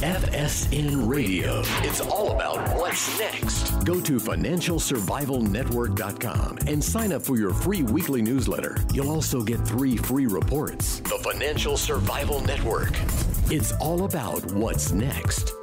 FSN Radio. It's all about what's next. Go to financialsurvivalnetwork.com and sign up for your free weekly newsletter. You'll also get 3 free reports. The Financial Survival Network. It's all about what's next.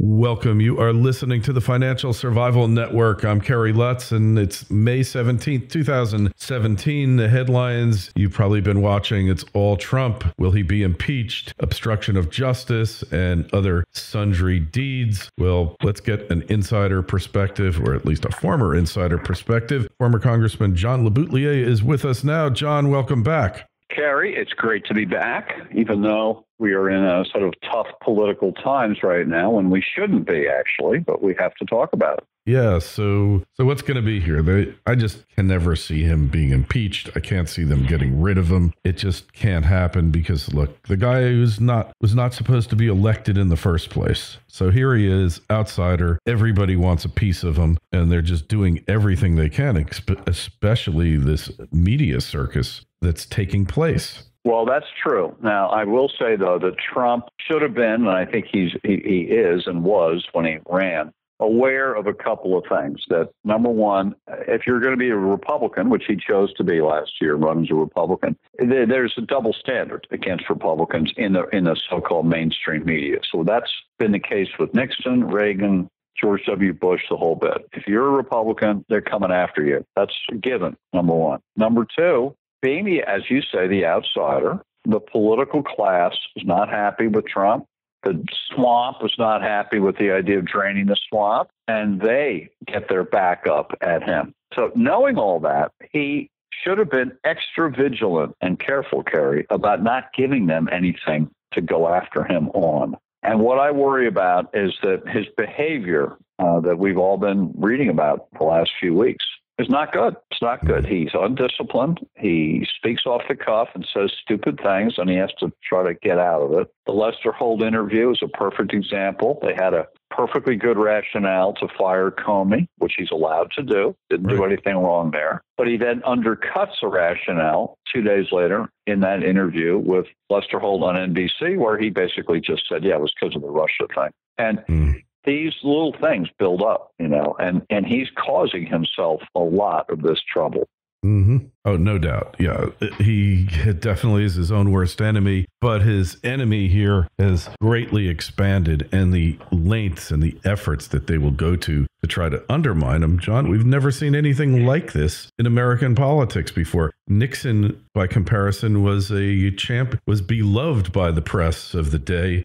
Welcome. You are listening to the Financial Survival Network. I'm Kerry Lutz, and it's May 17th, 2017. The headlines you've probably been watching, it's all Trump. Will he be impeached? Obstruction of justice and other sundry deeds. Well, let's get an insider perspective, or at least a former insider perspective. Former Congressman John LeBoutillier is with us now. John, welcome back. Kerry, it's great to be back, even though we are in a sort of tough political times right now, and we shouldn't be, actually, but we have to talk about it. Yeah, so what's going to be here? I just can never see him being impeached. I can't see them getting rid of him. It just can't happen because, look, the guy was not supposed to be elected in the first place. So here he is, outsider. Everybody wants a piece of him, and they're just doing everything they can, especially this media circus that's taking place. Well, that's true. Now, I will say, though, that Trump should have been, and I think he is and was when he ran, aware of a couple of things. That, number one, if you're going to be a Republican, which he chose to be last year, run as a Republican, there's a double standard against Republicans in the so-called mainstream media. So that's been the case with Nixon, Reagan, George W. Bush, the whole bit. If you're a Republican, they're coming after you. That's a given, number one. Number two, being, as you say, the outsider, the political class is not happy with Trump. The swamp was not happy with the idea of draining the swamp, and they get their back up at him. So knowing all that, he should have been extra vigilant and careful, Kerry, about not giving them anything to go after him on. And what I worry about is that his behavior that we've all been reading about the last few weeks is not good. It's not good. He's undisciplined. He speaks off the cuff and says stupid things, and he has to try to get out of it. The Lester Holt interview is a perfect example. They had a perfectly good rationale to fire Comey, which he's allowed to do. Didn't do anything wrong there. But he then undercuts the rationale 2 days later in that interview with Lester Holt on NBC, where he basically just said, yeah, it was because of the Russia thing. And these little things build up, and he's causing himself a lot of this trouble. Mm-hmm. Oh, no doubt. Yeah, he definitely is his own worst enemy, but his enemy here has greatly expanded, and the lengths and the efforts that they will go to try to undermine him. John, we've never seen anything like this in American politics before. Nixon, by comparison, was a champ, was beloved by the press of the day.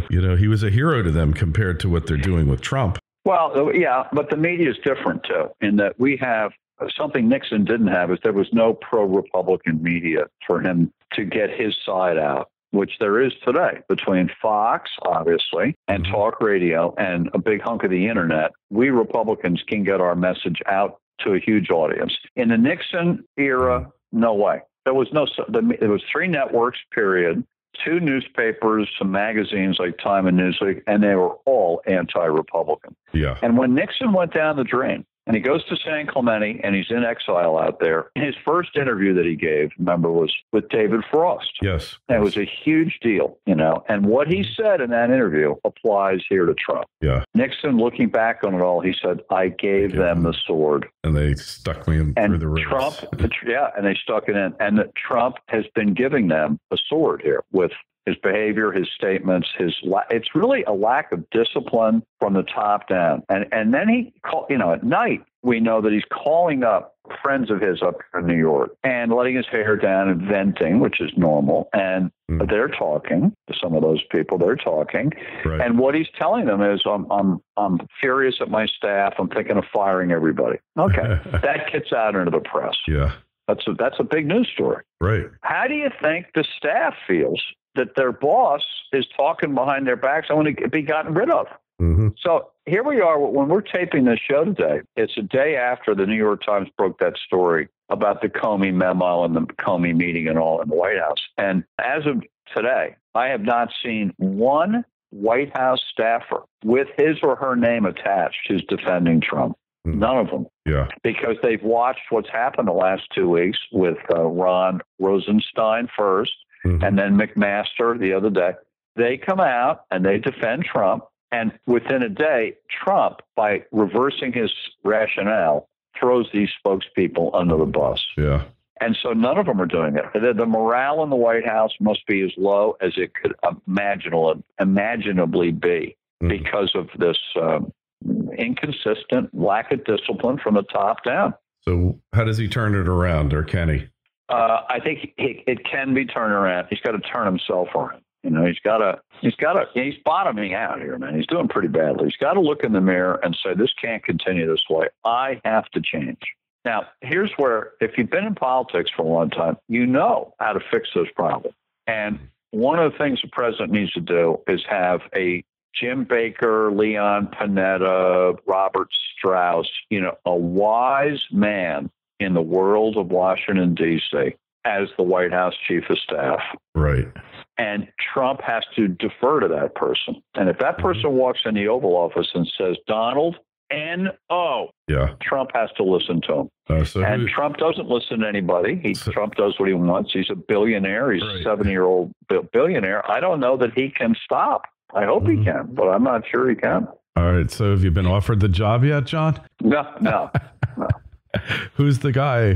He was a hero to them compared to what they're doing with Trump. Well, yeah, but the media is different, too, in that we have something Nixon didn't have is there was no pro-Republican media for him to get his side out, which there is today between Fox, obviously, and talk radio and a big hunk of the internet. We Republicans can get our message out to a huge audience. In the Nixon era, no way. There was 3 networks, period, 2 newspapers, some magazines like Time and Newsweek, and they were all anti-Republican. Yeah. And when Nixon went down the drain, and he goes to San Clemente, and he's in exile out there. His first interview that he gave, remember, was with David Frost. Yes. And it was a huge deal, And what he said in that interview applies here to Trump. Yeah. Nixon, looking back on it all, he said, I gave them the sword. And they stuck me in through the ribs. And they stuck it in. And that Trump has been giving them a sword here with his behavior, his statements, it's really a lack of discipline from the top down. And then he at night, we know that he's calling up friends of his up in New York and letting his hair down and venting, which is normal. And they're talking to some of those people. They're talking. Right. And what he's telling them is, I'm furious at my staff. I'm thinking of firing everybody. Okay. That gets out into the press. Yeah. That's a big news story. Right. How do you think the staff feels that their boss is talking behind their backs? I want to be gotten rid of. Mm-hmm. So here we are. When we're taping this show today, it's a day after the New York Times broke that story about the Comey memo and the Comey meeting and all in the White House. And as of today, I have not seen one White House staffer with his or her name attached who's defending Trump. None of them. Yeah. Because they've watched what's happened the last 2 weeks with Ron Rosenstein first, and then McMaster the other day. They come out and they defend Trump. And within a day, Trump, by reversing his rationale, throws these spokespeople under the bus. Yeah. And so none of them are doing it. The morale in the White House must be as low as it could imaginably be because of this inconsistent lack of discipline from the top down. So how does he turn it around, or can he? I think it can be turned around. He's got to turn himself around. He's bottoming out here, man. He's doing pretty badly. He's got to look in the mirror and say, this can't continue this way. I have to change. Now, here's where, if you've been in politics for a long time, you know how to fix those problems. And one of the things the president needs to do is have a Jim Baker, Leon Panetta, Robert Strauss, a wise man in the world of Washington, D.C., as the White House chief of staff. Right. And Trump has to defer to that person. And if that person walks in the Oval Office and says, Donald, N-O, Trump has to listen to him. Trump doesn't listen to anybody. Trump does what he wants. He's a billionaire. He's a 70-year-old billionaire. I don't know that he can stop. I hope he can, but I'm not sure he can. All right. So have you been offered the job yet, John? No. Who's the guy?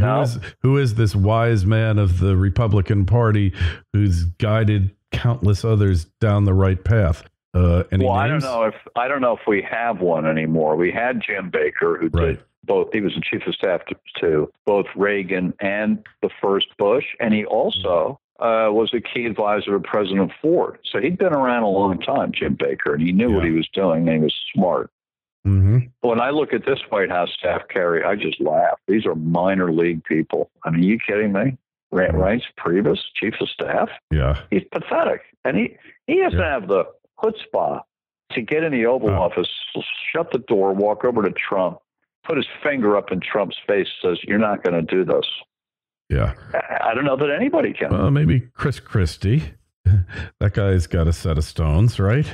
Who is this wise man of the Republican Party who's guided countless others down the right path? Any names? I don't know if we have one anymore. We had Jim Baker, who did both. He was the chief of staff to both Reagan and the first Bush, and he also was a key advisor to President Ford. So he'd been around a long time, Jim Baker, and he knew what he was doing, and he was smart. Mm-hmm. When I look at this White House staff, Kerry, I just laugh. These are minor league people. I mean, are you kidding me? Reince Priebus, chief of staff? Yeah. He's pathetic. And he doesn't have the chutzpah to get in the Oval Office, shut the door, walk over to Trump, put his finger up in Trump's face, says, you're not going to do this. Yeah. I don't know that anybody can. Well, maybe Chris Christie. That guy's got a set of stones, right?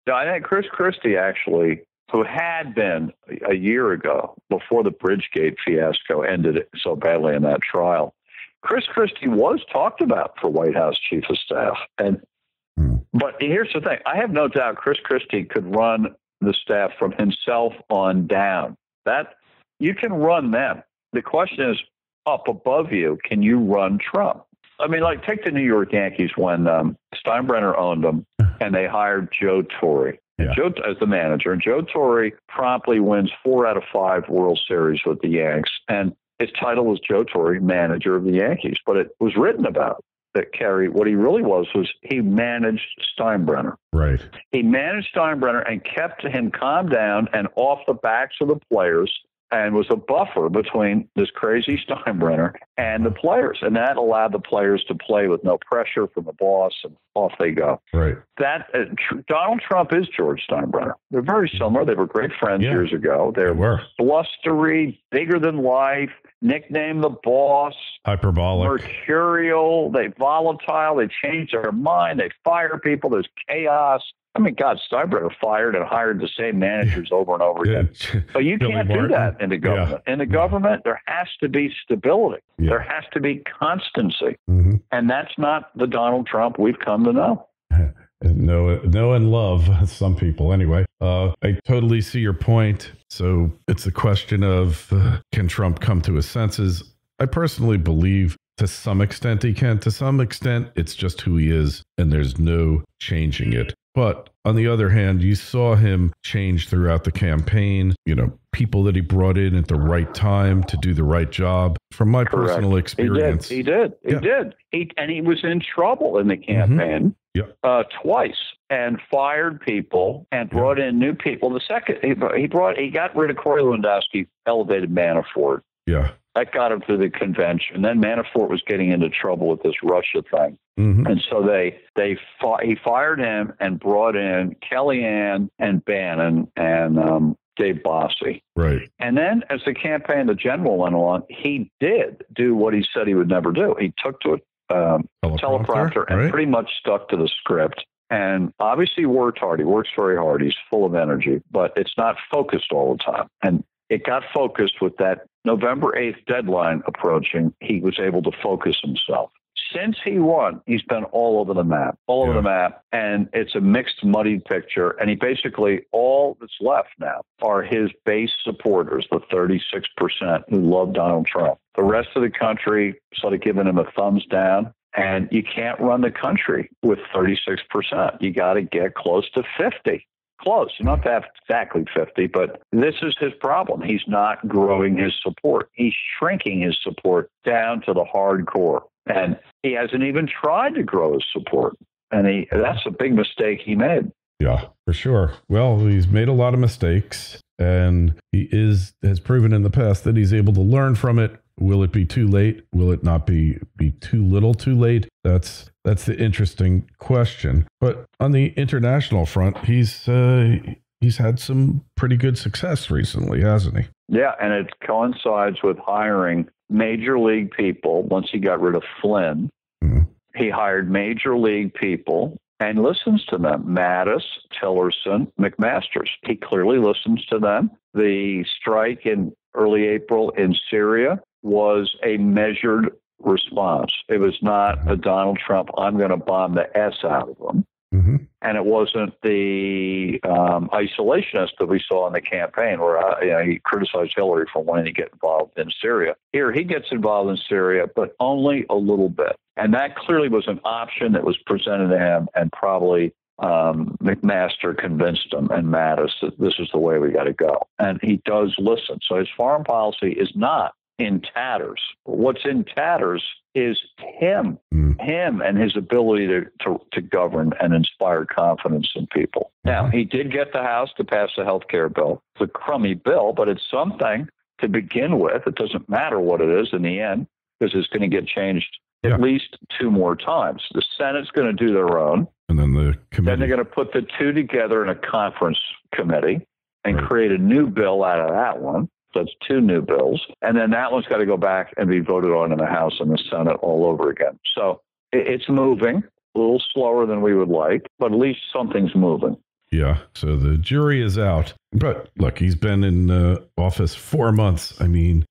No, I think Chris Christie, actually, who had been a year ago, before the Bridgegate fiasco ended so badly in that trial, Chris Christie was talked about for White House chief of staff. But here's the thing. I have no doubt Chris Christie could run the staff from himself on down. That you can run them. The question is, up above you, can you run Trump? I mean, like, take the New York Yankees when Steinbrenner owned them and they hired Joe Torre. Joe as the manager, and Joe Torre promptly wins 4 out of 5 World Series with the Yanks, and his title was Joe Torre, manager of the Yankees. But it was written about that, Kerry, what he really was he managed Steinbrenner. Right. He managed Steinbrenner and kept him calm down and off the backs of the players, and was a buffer between this crazy Steinbrenner and the players. And that allowed the players to play with no pressure from the boss, and off they go. Right. That Donald Trump is George Steinbrenner. They're very similar. They were great friends years ago. They were blustery, bigger than life, nicknamed the boss, hyperbolic, mercurial, they volatile, they change their mind, they fire people, there's chaos. I mean, God, Steinbrenner fired and hired the same managers over and over again. But you can't do that in the government. In the government, there has to be stability. There has to be constancy. Mm-hmm. And that's not the Donald Trump we've come to know. Know and love some people anyway. I totally see your point. So it's a question of can Trump come to his senses? I personally believe to some extent he can. To some extent, it's just who he is, and there's no changing it. But on the other hand, you saw him change throughout the campaign, people that he brought in at the right time to do the right job. From my personal experience. He did. And he was in trouble in the campaign twice, and fired people and brought in new people. The second, he got rid of Corey Lewandowski, elevated Manafort. Yeah. That got him through the convention. And then Manafort was getting into trouble with this Russia thing. Mm-hmm. And so he fired him and brought in Kellyanne and Bannon and Dave Bossie. Right. And then as the campaign, the general went along, he did do what he said he would never do. He took to a teleprompter and pretty much stuck to the script. And obviously worked hard. He works very hard. He's full of energy, but it's not focused all the time. And it got focused with that November 8th deadline approaching. He was able to focus himself. Since he won, he's been all over the map, and it's a mixed, muddied picture. And he basically, all that's left now are his base supporters, the 36% who love Donald Trump. The rest of the country sort of giving him a thumbs down. And you can't run the country with 36%. You got to get close to 50. Close. You don't have to have exactly 50, but this is his problem. He's not growing his support. He's shrinking his support down to the hardcore. And he hasn't even tried to grow his support. And that's a big mistake he made. Yeah, for sure. Well, he's made a lot of mistakes, and he has proven in the past that he's able to learn from it. Will it be too late? Will it not be too little too late? That's the interesting question. But on the international front, he's had some pretty good success recently, hasn't he? Yeah, and it coincides with hiring major league people. Once he got rid of Flynn, he hired major league people and listens to them. Mattis, Tillerson, McMasters. He clearly listens to them. The strike in early April in Syria was a measured response. It was not a Donald Trump, I'm going to bomb the S out of them. Mm-hmm. And it wasn't the isolationist that we saw in the campaign where he criticized Hillary for wanting to get involved in Syria. Here, he gets involved in Syria, but only a little bit. And that clearly was an option that was presented to him, and probably McMaster convinced him and Mattis that this is the way we got to go. And he does listen. So his foreign policy is not in tatters. What's in tatters is him and his ability to govern and inspire confidence in people. Now, he did get the House to pass the health care bill. It's a crummy bill, but it's something to begin with. It doesn't matter what it is in the end, because it's going to get changed at least 2 more times. The Senate's going to do their own. And then the committee. Then they're going to put the 2 together in a conference committee and create a new bill out of that one. So it's 2 new bills. And then that one's got to go back and be voted on in the House and the Senate all over again. So it's moving, a little slower than we would like, but at least something's moving. Yeah. So the jury is out. But look, he's been in office 4 months. I mean,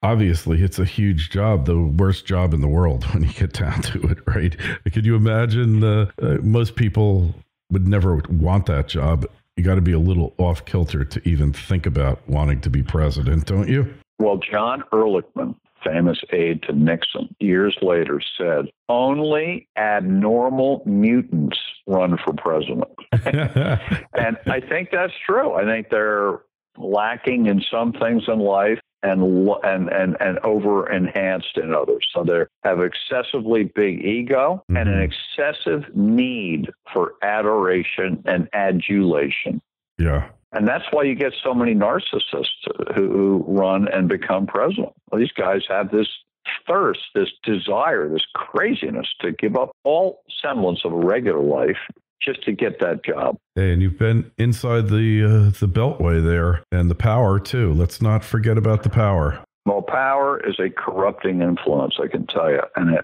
obviously, it's a huge job, the worst job in the world when you get down to it, right? Could you imagine most people would never want that job? You got to be a little off kilter to even think about wanting to be president, don't you? Well, John Ehrlichman, famous aide to Nixon, years later said, only abnormal mutants run for president. And I think that's true. I think they're lacking in some things in life and over enhanced in others. So they have excessively big ego and an excessive need for adoration and adulation. Yeah. And that's why you get so many narcissists who run and become president. Well, these guys have this thirst, this desire, this craziness to give up all semblance of a regular life just to get that job. Hey, and you've been inside the Beltway there, and the power too. Let's not forget about the power. Well, power is a corrupting influence, I can tell you, and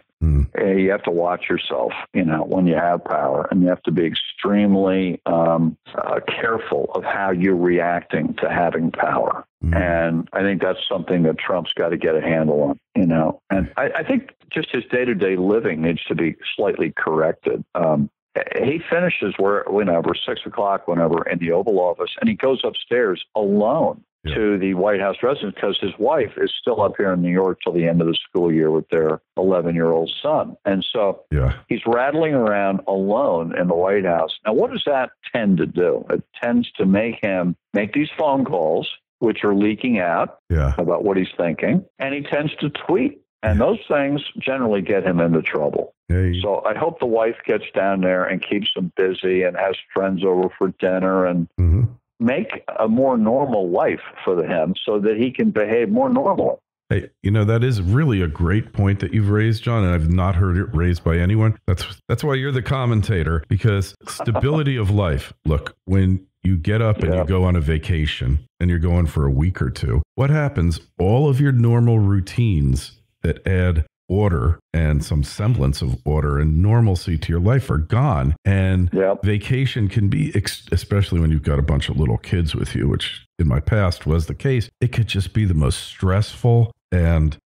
you have to watch yourself, when you have power, and you have to be extremely careful of how you're reacting to having power. And I think that's something that Trump's got to get a handle on, And I think just his day-to-day living needs to be slightly corrected. He finishes whenever, 6 o'clock, whenever, in the Oval Office, and he goes upstairs alone to the White House residence because his wife is still up here in New York till the end of the school year with their 11-year-old son. And so he's rattling around alone in the White House. Now, what does that tend to do? It tends to make him make these phone calls, which are leaking out about what he's thinking, and he tends to tweet. And those things generally get him into trouble. So I hope the wife gets down there and keeps him busy and has friends over for dinner and make a more normal life for him so that he can behave more normally. Hey, that is really a great point that you've raised, John, and I've not heard it raised by anyone. That's why you're the commentator, because stability of life. Look, when you get up and you go on a vacation and you're going for a week or 2, what happens? All of your normal routines that add order and some semblance of order and normalcy to your life are gone. And vacation can be, especially when you've got a bunch of little kids with you, which in my past was the case, it could just be the most stressful, and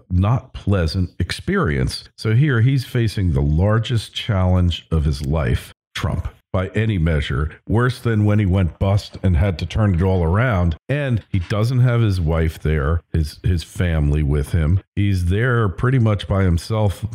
not pleasant experience. So here he's facing the largest challenge of his life, Trump, by any measure, worse than when he went bust and had to turn it all around. And he doesn't have his wife there, his family with him. He's there pretty much by himself,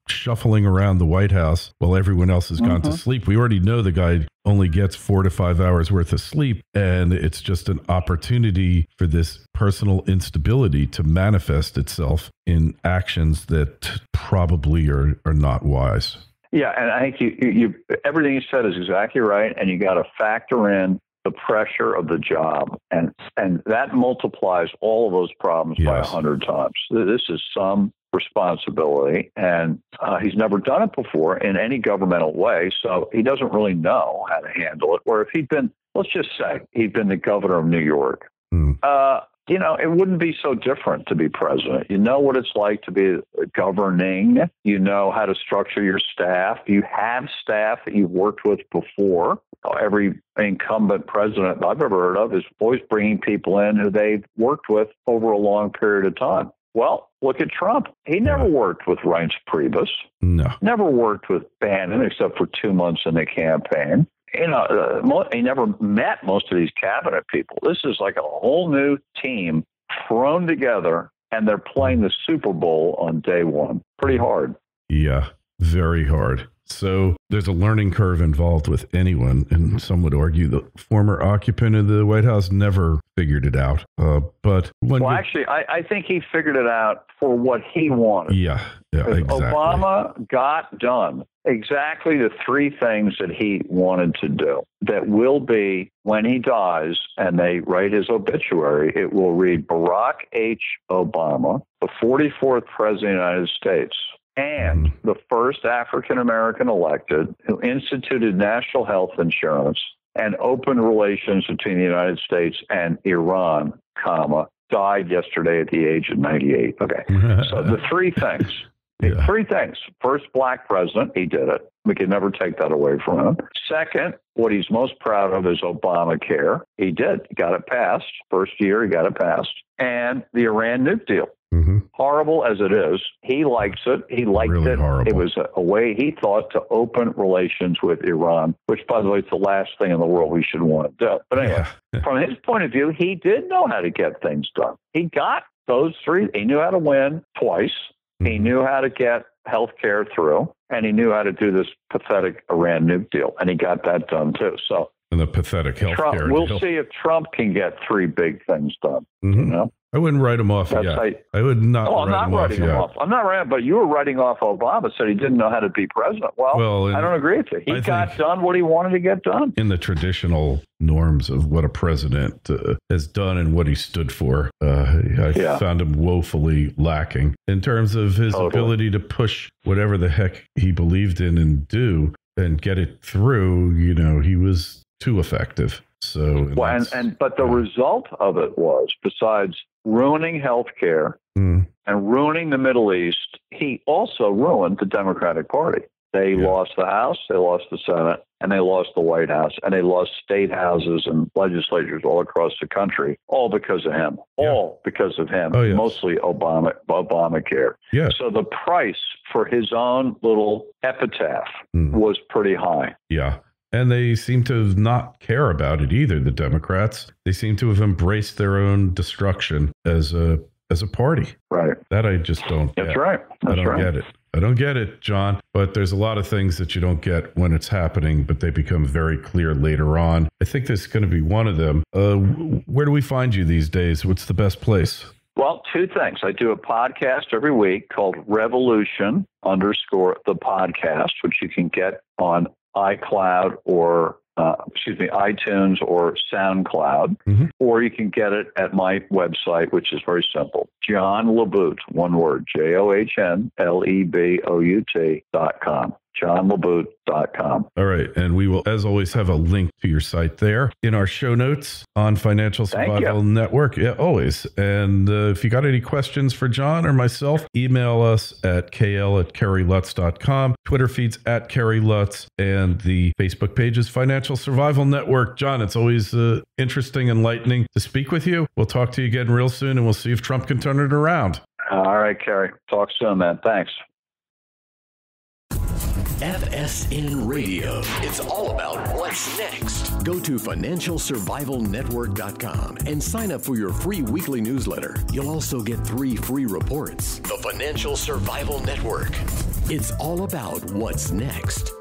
shuffling around the White House while everyone else has gone to sleep. We already know the guy only gets 4 to 5 hours worth of sleep, and it's just an opportunity for this personal instability to manifest itself in actions that probably are not wise. Yeah, and I think you everything you said is exactly right, and you got to factor in the pressure of the job, and that multiplies all of those problems by 100 times. This is some responsibility, and he's never done it before in any governmental way, so he doesn't really know how to handle it. Or if he'd been, let's just say, he'd been the governor of New York, it wouldn't be so different to be president. You know what it's like to be governing. You know how to structure your staff. You have staff that you've worked with before. Every incumbent president I've ever heard of is always bringing people in who they've worked with over a long period of time. Well, look at Trump. He never worked with Reince Priebus. No. Never worked with Bannon except for 2 months in the campaign. He never met most of these cabinet people. This is like a whole new team thrown together, and they're playing the Super Bowl on day one. Pretty hard. Yeah, very hard. So there's a learning curve involved with anyone, and some would argue the former occupant of the White House never figured it out. Actually, I think he figured it out for what he wanted. Yeah, exactly. Obama got done exactly the 3 things that he wanted to do that will be, when he dies and they write his obituary, it will read Barack H. Obama, the 44th President of the United States, and the first African-American elected who instituted national health insurance and opened relations between the United States and Iran, died yesterday at the age of 98. Okay, so the 3 things. Yeah. 3 things. First, black president, he did it. We can never take that away from him. Second, what he's most proud of is Obamacare. He did. He got it passed. First year, he got it passed. And the Iran nuke deal. Horrible as it is, he likes it. He liked really it. Horrible. It was a way he thought to open relations with Iran, which, by the way, is the last thing in the world we should want to do. But anyway, from his point of view, he did know how to get things done. He got those 3. He knew how to win twice. He knew how to get health care through, and he knew how to do this pathetic Iran nuke deal, and he got that done too. And the pathetic health care. We'll see if Trump can get 3 big things done. You know? I wouldn't write him off yet. I would not write him off yet. I'm not writing, but you were writing off Obama, said he didn't know how to be president. Well, I don't agree with you. He got done what he wanted to get done. In the traditional norms of what a president has done and what he stood for, I found him woefully lacking in terms of his ability to push whatever the heck he believed in and do and get it through. He was too effective. So, but the result of it was, besides ruining healthcare and ruining the Middle East, he also ruined the Democratic Party. They lost the House, they lost the Senate, and they lost the White House, and they lost state houses and legislatures all across the country, all because of him. All because of him. Oh, yes. Mostly Obamacare. Yeah. So the price for his own little epitaph was pretty high. Yeah. And they seem to not care about it either, the Democrats. They seem to have embraced their own destruction as a party. Right. That I just don't get. That's right. I don't get it. I don't get it, John. But there's a lot of things that you don't get when it's happening, but they become very clear later on. I think this is going to be one of them. Where do we find you these days? What's the best place? Well, 2 things. I do a podcast every week called Revolution _ the podcast, which you can get on iCloud or iTunes or SoundCloud, or you can get it at my website, which is very simple. John LeBout, one word, JohnLeBout.com. JohnLeBout.com. financialsurvivalnetwork.com. All right. And we will, as always, have a link to your site there in our show notes on Financial Survival Network. Yeah, always. And if you got any questions for John or myself, email us at kl@kerrylutz.com, Twitter feeds at Kerry Lutz, and the Facebook page is Financial Survival Network. John, it's always interesting, enlightening to speak with you. We'll talk to you again real soon, and we'll see if Trump can turn it around. All right, Kerry. Talk soon, man. Thanks. FSN Radio. It's all about what's next. Go to financialsurvivalnetwork.com and sign up for your free weekly newsletter. You'll also get 3 free reports. The Financial Survival Network. It's all about what's next.